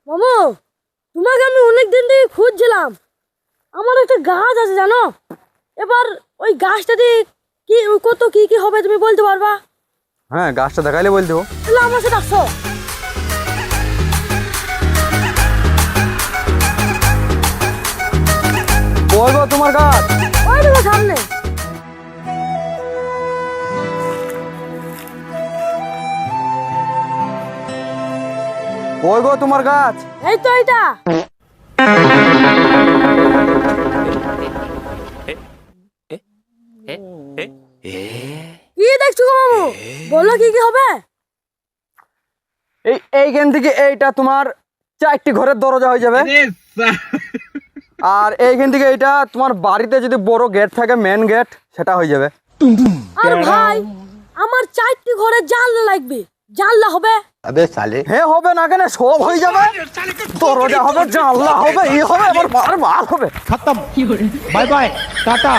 মামু, তোমাকে আমি অনেক দিন থেকে খুঁজছিলাম। আমার একটা গাছ আছে জানো, এবার ওই গাছটা দিয়ে কি কত কি কি হবে তুমি বলতে পারবা? হ্যাঁ, গাছটা দেখাইলে বল দেবো। তাহলে আমার সাথে আসো। কই গো তোমার গাছ? ওই দেখো সামনে। কই গো তোমার গাছ? এই তো এইটা। কি দেখছো গো মামু? বলো কি কি হবে? এইখান থেকে এইটা তোমার 4টি ঘরের দরজা হয়ে যাবে। আর এইখান থেকে এইটা তোমার বাড়িতে যদি বড় গেট থাকে, মেন গেট, সেটা হয়ে যাবে। আর ভাই, আমার 4টি ঘরে জানলা লাগবে। জানলা হবে? হ্যাঁ হবে না কেন, সব হয়ে যাবে। দরজা হবে, জানলা হবে, ই হবে, আবার মাল হবে। खत्म बाय बाय टाटा